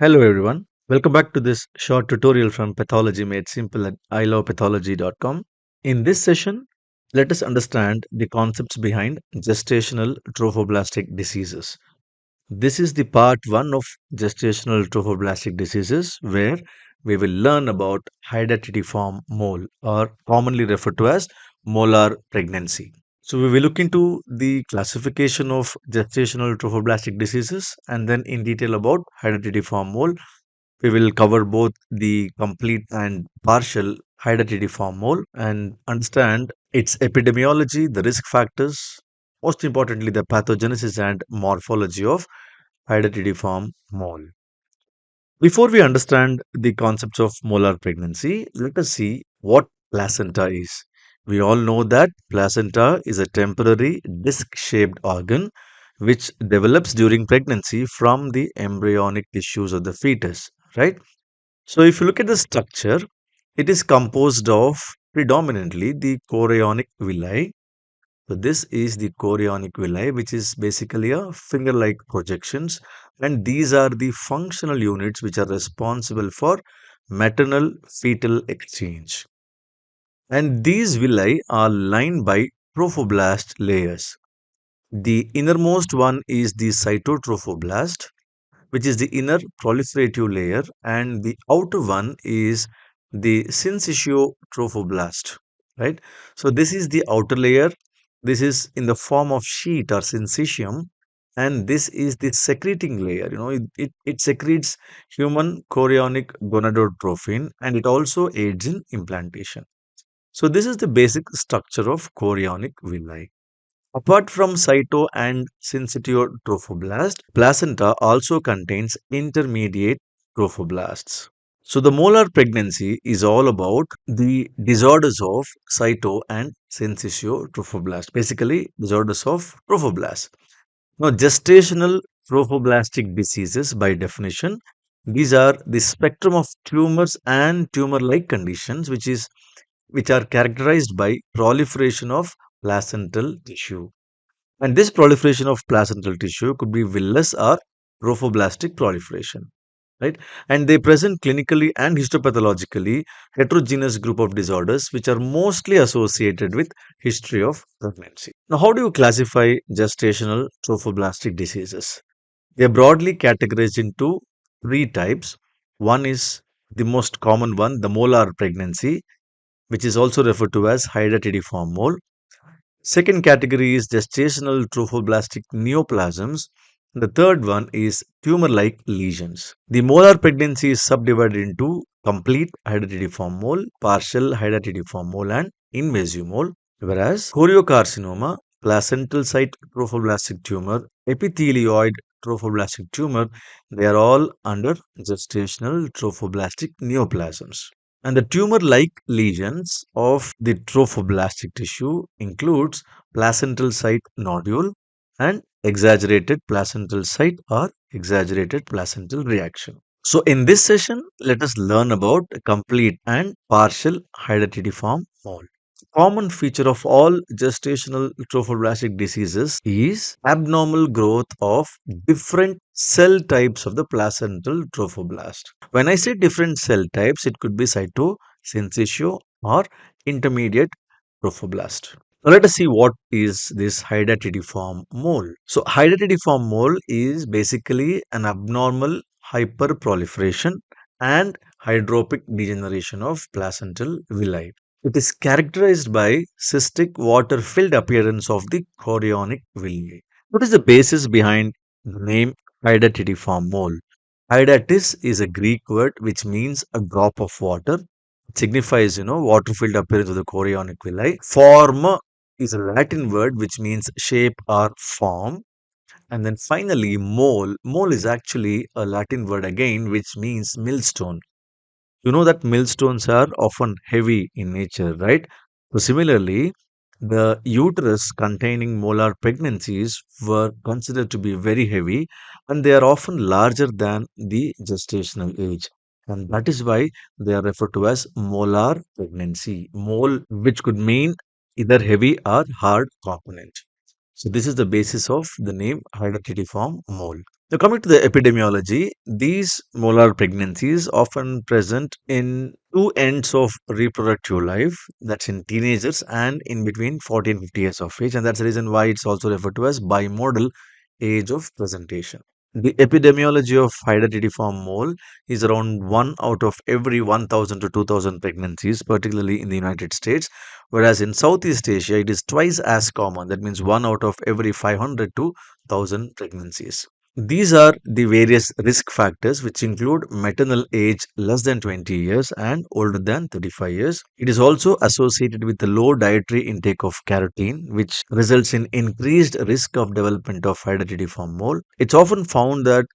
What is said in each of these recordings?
Hello everyone. Welcome back to this short tutorial from Pathology Made Simple at ilovepathology.com. In this session, let us understand the concepts behind gestational trophoblastic diseases. This is the part 1 of gestational trophoblastic diseases where we will learn about hydatidiform mole or commonly referred to as molar pregnancy. So we will look into the classification of gestational trophoblastic diseases and then in detail about hydatidiform mole. We will cover both the complete and partial hydatidiform mole and understand its epidemiology, the risk factors, most importantly, the pathogenesis and morphology of hydatidiform mole. Before we understand the concepts of molar pregnancy, let us see what placenta is. We all know that placenta is a temporary disc-shaped organ which develops during pregnancy from the embryonic tissues of the fetus, right? So if you look at the structure, it is composed of predominantly the chorionic villi. So this is the chorionic villi, which is basically a finger-like projections, and these are the functional units which are responsible for maternal fetal exchange. And these villi are lined by trophoblast layers. The innermost one is the cytotrophoblast, which is the inner proliferative layer, and the outer one is the syncytio trophoblast, right? So this is the outer layer. This is in the form of sheet or syncytium, and this is the secreting layer. It secretes human chorionic gonadotrophin, and it also aids in implantation. So this is the basic structure of chorionic villi. Apart from cyto and syncytiotrophoblasts, placenta also contains intermediate trophoblasts. So the molar pregnancy is all about the disorders of cyto and syncytiotrophoblasts, basically disorders of trophoblasts. Now, gestational trophoblastic diseases, by definition, these are the spectrum of tumors and tumor-like conditions, which are characterized by proliferation of placental tissue. And this proliferation of placental tissue could be villous or trophoblastic proliferation, right? And they present clinically and histopathologically heterogeneous group of disorders which are mostly associated with history of pregnancy. Now, how do you classify gestational trophoblastic diseases? They are broadly categorized into three types. One is the most common one, the molar pregnancy, which is also referred to as hydatidiform mole. Second category is gestational trophoblastic neoplasms. The third one is tumor-like lesions. The molar pregnancy is subdivided into complete hydatidiform mole, partial hydatidiform mole, and invasive mole. Whereas choriocarcinoma, placental site trophoblastic tumor, epithelioid trophoblastic tumor, they are all under gestational trophoblastic neoplasms. And the tumor-like lesions of the trophoblastic tissue includes placental site nodule and exaggerated placental site or exaggerated placental reaction. So in this session, let us learn about complete and partial hydatidiform mole. Common feature of all gestational trophoblastic diseases is abnormal growth of different cell types of the placental trophoblast. When I say different cell types, it could be cyto, syncytio, or intermediate trophoblast. Now let us see what is this hydatidiform mole. So hydatidiform mole is basically an abnormal hyperproliferation and hydropic degeneration of placental villi. It is characterized by cystic water-filled appearance of the chorionic villi. What is the basis behind the name hydatidiform mole? Hydatis is a Greek word which means a drop of water. It signifies, water-filled appearance of the chorionic villi. Form is a Latin word which means shape or form. And then finally, mole. Mole is actually a Latin word again which means millstone. You know that millstones are often heavy in nature, right? So similarly, the uterus containing molar pregnancies were considered to be very heavy and they are often larger than the gestational age. And that is why they are referred to as molar pregnancy. Mole, which could mean either heavy or hard component. So this is the basis of the name hydatidiform mole. Now, coming to the epidemiology, these molar pregnancies often present in two ends of reproductive life, that's in teenagers and in between 40 and 50 years of age, and that's the reason why it's also referred to as bimodal age of presentation. The epidemiology of hydatidiform mole is around 1 out of every 1,000 to 2,000 pregnancies, particularly in the United States, whereas in Southeast Asia it is twice as common. That means 1 out of every 500 to 1,000 pregnancies. These are the various risk factors which include maternal age less than 20 years and older than 35 years. It is also associated with the low dietary intake of carotene, which results in increased risk of development of hydatidiform mole. It's often found that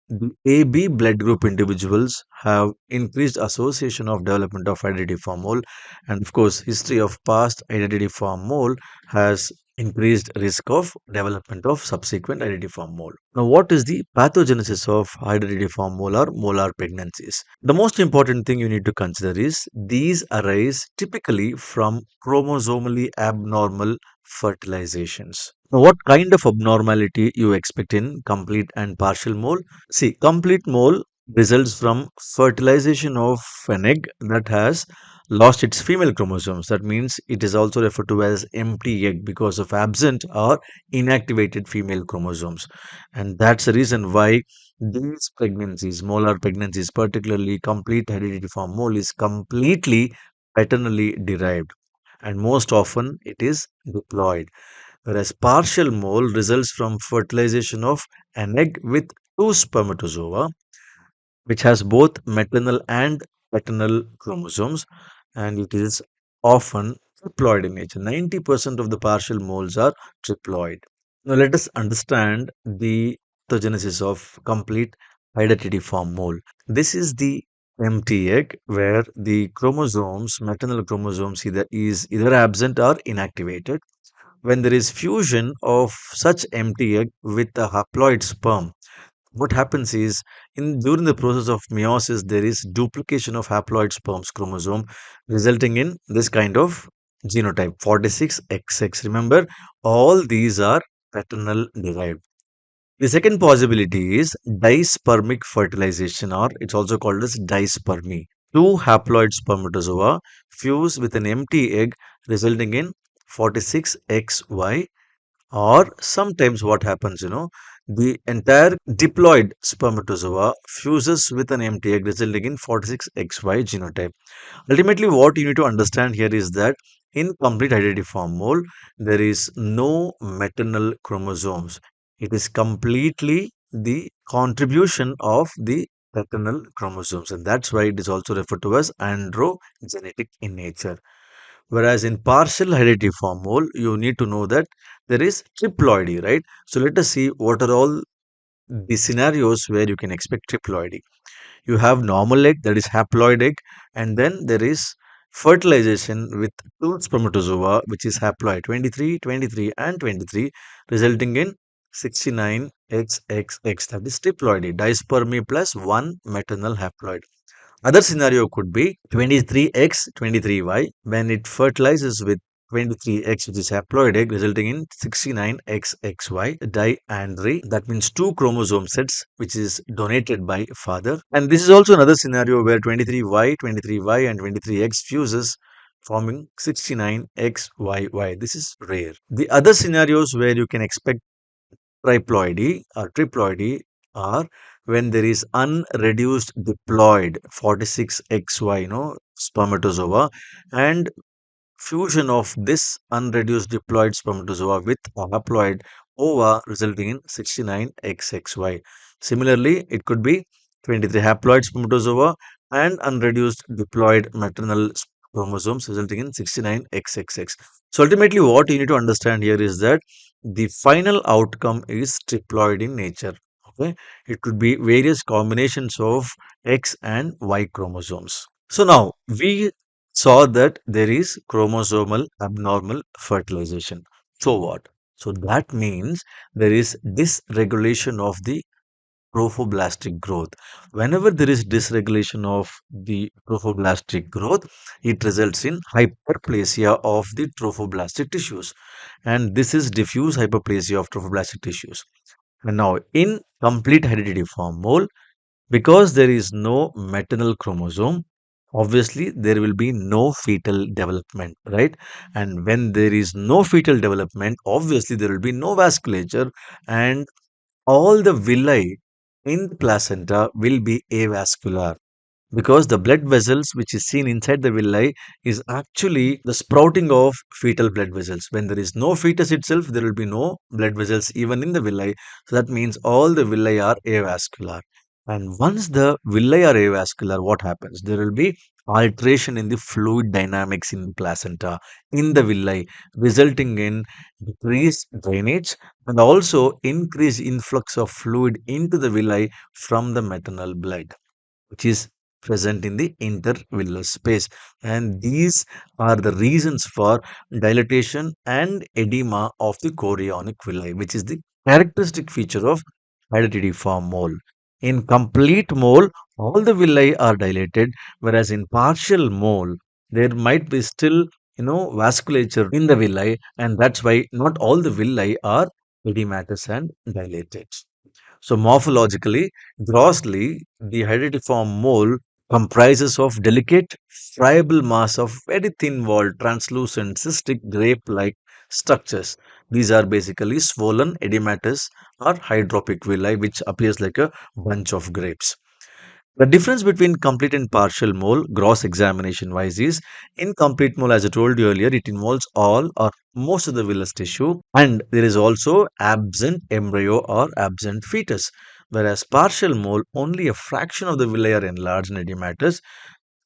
the AB blood group individuals have increased association of development of hydatidiform mole, and of course, history of past hydatidiform mole has increased risk of development of subsequent hydatidiform mole. Now, what is the pathogenesis of hydatidiform mole or molar pregnancies? The most important thing you need to consider is these arise typically from chromosomally abnormal fertilizations. Now, what kind of abnormality you expect in complete and partial mole? See, complete mole results from fertilization of an egg that has lost its female chromosomes. That means it is also referred to as empty egg because of absent or inactivated female chromosomes. And that's the reason why these pregnancies, molar pregnancies, particularly complete hereditary mole, is completely paternally derived. And most often it is diploid, whereas partial mole results from fertilization of an egg with two spermatozoa, which has both maternal and paternal chromosomes, and it is often triploid in nature. 90% of the partial moles are triploid. Now, let us understand the pathogenesis of complete hydatidiform mole. This is the empty egg where the chromosomes, maternal chromosomes, is either absent or inactivated. When there is fusion of such empty egg with a haploid sperm, what happens is in during the process of meiosis there is duplication of haploid sperm's chromosome, resulting in this kind of genotype 46XX. Remember, all these are paternal derived. The second possibility is dispermic fertilization, or it's also called as dispermy. Two haploid spermatozoa fuse with an empty egg, resulting in 46XY. Or sometimes what happens, the entire diploid spermatozoa fuses with an empty egg, resulting in 46XY genotype. Ultimately, what you need to understand here is that in complete hydatidiform mole, there is no maternal chromosomes. It is completely the contribution of the paternal chromosomes, and that's why it is also referred to as androgenetic in nature. Whereas in partial hydatidiform mole, you need to know that there is triploidy, right? So let us see what are all the scenarios where you can expect triploidy. You have normal egg, that is haploid egg, and then there is fertilization with two spermatozoa, which is haploid 23, 23, and 23, resulting in 69XXX, that is triploidy, dispermy plus one maternal haploid. Other scenario could be 23X, 23Y when it fertilizes with 23X, which is haploid egg, resulting in 69XXY diandry. That means two chromosome sets, which is donated by father. And this is also another scenario where 23Y, 23Y, and 23X fuses, forming 69XYY. This is rare. The other scenarios where you can expect triploidy or triploidy are when there is unreduced diploid 46XY, spermatozoa, and fusion of this unreduced diploid spermatozoa with a haploid ova, resulting in 69XXY. Similarly, it could be 23 haploid spermatozoa and unreduced diploid maternal chromosomes, resulting in 69XXX. So ultimately, what you need to understand here is that the final outcome is triploid in nature. Okay, it could be various combinations of X and Y chromosomes. So now we saw that there is chromosomal abnormal fertilization. So what? So that means there is dysregulation of the trophoblastic growth. Whenever there is dysregulation of the trophoblastic growth, it results in hyperplasia of the trophoblastic tissues. And this is diffuse hyperplasia of trophoblastic tissues. And now, in complete hereditary form mole, because there is no maternal chromosome, obviously there will be no fetal development, right? And when there is no fetal development, obviously there will be no vasculature, and all the villi in the placenta will be avascular, because the blood vessels which is seen inside the villi is actually the sprouting of fetal blood vessels. When there is no fetus itself, there will be no blood vessels even in the villi. So that means all the villi are avascular. And once the villi are avascular, what happens? There will be alteration in the fluid dynamics in the placenta, in the villi, resulting in decreased drainage and also increased influx of fluid into the villi from the maternal blood, which is present in the intervillar space. And these are the reasons for dilatation and edema of the chorionic villi, which is the characteristic feature of hydatidiform mole. In complete mole, all the villi are dilated, whereas in partial mole, there might be still vasculature in the villi, and that's why not all the villi are edematous and dilated. So morphologically, grossly, the hydatidiform mole comprises of delicate, friable mass of very thin-walled, translucent, cystic grape-like structures. These are basically swollen edematous or hydropic villi, which appears like a bunch of grapes. The difference between complete and partial mole, gross examination wise, is incomplete mole, as I told you earlier, it involves all or most of the villus tissue, and there is also absent embryo or absent fetus. Whereas partial mole, only a fraction of the villi are enlarged and edematous,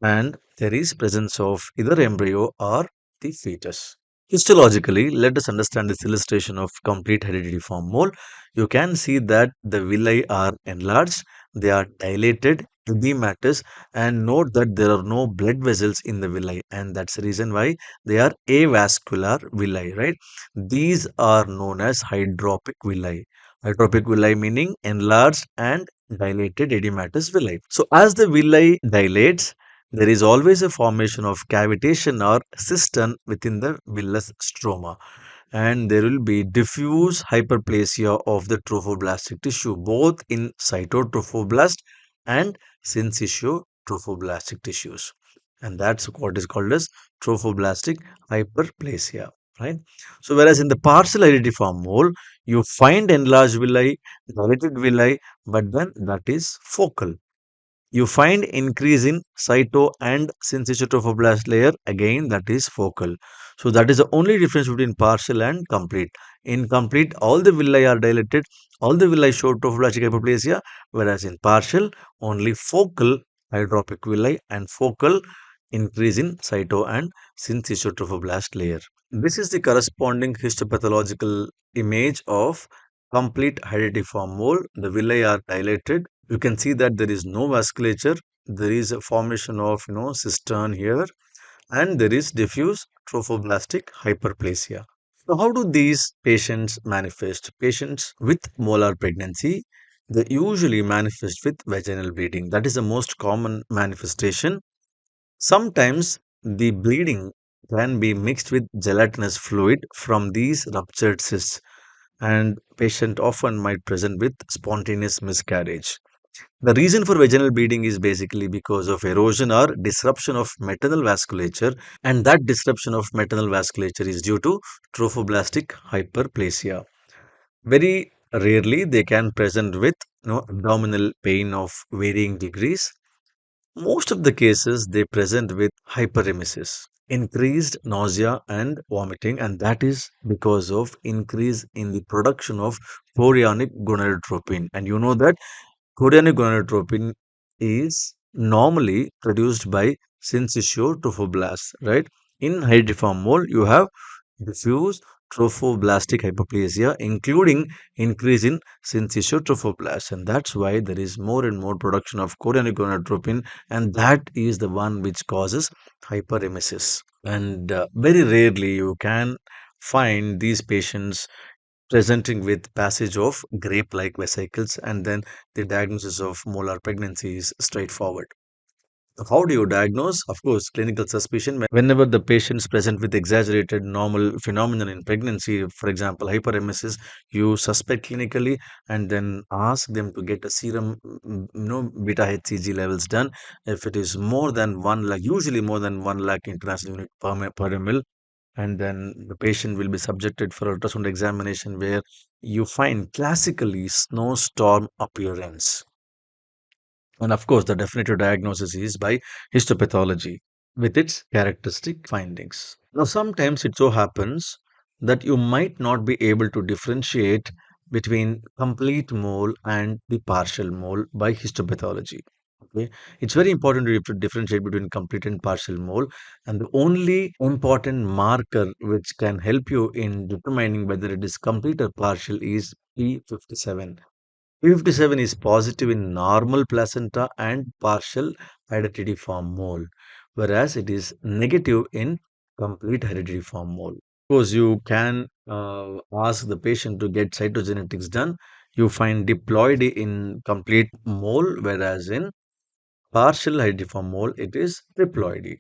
and there is presence of either embryo or the fetus. Histologically, let us understand this illustration of complete hereditary mole. You can see that the villi are enlarged, they are dilated, edematous, and note that there are no blood vessels in the villi, and that's the reason why they are avascular villi, right? These are known as hydropic villi. Hydropic villi meaning enlarged and dilated edematous villi. So, as the villi dilates, there is always a formation of cavitation or cistern within the villus stroma, and there will be diffuse hyperplasia of the trophoblastic tissue, both in cytotrophoblast and syncytio trophoblastic tissues. And that's what is called as trophoblastic hyperplasia, right? So, whereas in the partial identiform mole, you find enlarged villi, dilated villi, but then that is focal. You find increase in cyto and syncytiotrophoblastic layer, again that is focal. So that is the only difference between partial and complete. In complete, all the villi are dilated, all the villi show trophoblastic hyperplasia, whereas in partial, only focal hydropic villi and focal increase in cyto and syncytiotrophoblastic layer. This is the corresponding histopathological image of complete hydatidiform mole. The villi are dilated. You can see that there is no vasculature. There is a formation of cistern here, and there is diffuse trophoblastic hyperplasia. So, how do these patients manifest? Patients with molar pregnancy, they usually manifest with vaginal bleeding. That is the most common manifestation. Sometimes the bleeding can be mixed with gelatinous fluid from these ruptured cysts, and patient often might present with spontaneous miscarriage. The reason for vaginal bleeding is basically because of erosion or disruption of maternal vasculature, and that disruption of maternal vasculature is due to trophoblastic hyperplasia. Very rarely they can present with abdominal pain of varying degrees. Most of the cases they present with hyperemesis, increased nausea and vomiting, and that is because of increase in the production of chorionic gonadotropin. And you know that chorionic gonadotropin is normally produced by syncytial trophoblasts, right? In hydatidiform mole, you have diffuse trophoblastic hyperplasia, including increase in syncytial trophoblasts, and that's why there is more and more production of chorionic gonadotropin, and that is the one which causes hyperemesis. And very rarely you can find these patients presenting with passage of grape-like vesicles, and then the diagnosis of molar pregnancy is straightforward. How do you diagnose? Of course, clinical suspicion. Whenever the patients present with exaggerated normal phenomenon in pregnancy, for example, hyperemesis, you suspect clinically and then ask them to get a serum, beta HCG levels done. If it is more than 1 lakh, usually more than 1 lakh international unit per ml, and then the patient will be subjected for ultrasound examination where you find classically snowstorm appearance. And of course, the definitive diagnosis is by histopathology with its characteristic findings. Now, sometimes it so happens that you might not be able to differentiate between complete mole and the partial mole by histopathology. Okay, it's very important to differentiate between complete and partial mole, and the only important marker which can help you in determining whether it is complete or partial is P57. 57 is positive in normal placenta and partial hydatidiform mole, whereas it is negative in complete hydatidiform mole. Of course, you can ask the patient to get cytogenetics done. You find diploidy in complete mole, whereas in partial hydatidiform mole, it is triploidy.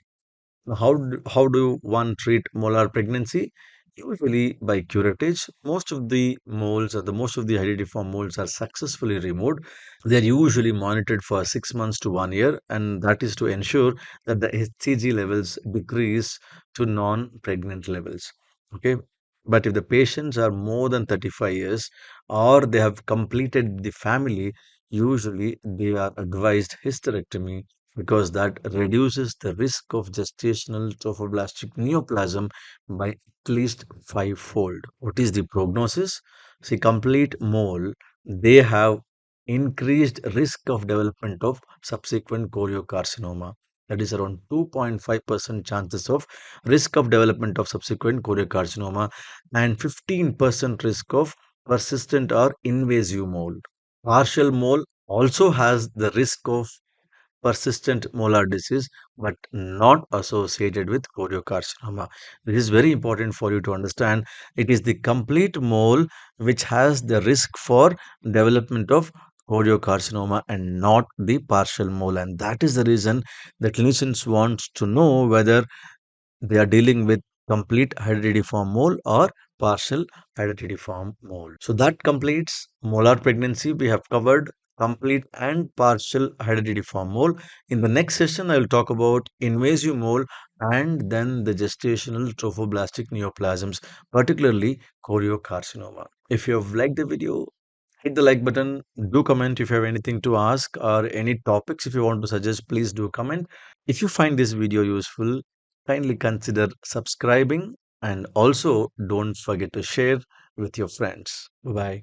Now, how do one treat molar pregnancy? Usually by curettage. Most of the moles or the most of the hydatidiform moles are successfully removed. They're usually monitored for 6 months to 1 year, and that is to ensure that the HCG levels decrease to non-pregnant levels. Okay. But if the patients are more than 35 years or they have completed the family, usually they are advised hysterectomy because that reduces the risk of gestational trophoblastic neoplasm by at least fivefold. What is the prognosis? See, complete mole, they have increased risk of development of subsequent choriocarcinoma. That is around 2.5% chances of risk of development of subsequent choriocarcinoma and 15% risk of persistent or invasive mole. Partial mole also has the risk of persistent molar disease but not associated with choriocarcinoma. This is very important for you to understand. It is the complete mole which has the risk for development of choriocarcinoma and not the partial mole. And that is the reason the clinicians want to know whether they are dealing with complete hydatidiform mole or partial hydatidiform mole. So that completes molar pregnancy. We have covered complete and partial hydatidiform mole. In the next session, I will talk about invasive mole and then the gestational trophoblastic neoplasms, particularly choriocarcinoma. If you have liked the video, hit the like button. Do comment if you have anything to ask or any topics if you want to suggest, please do comment. If you find this video useful, kindly consider subscribing and also don't forget to share with your friends. Bye bye.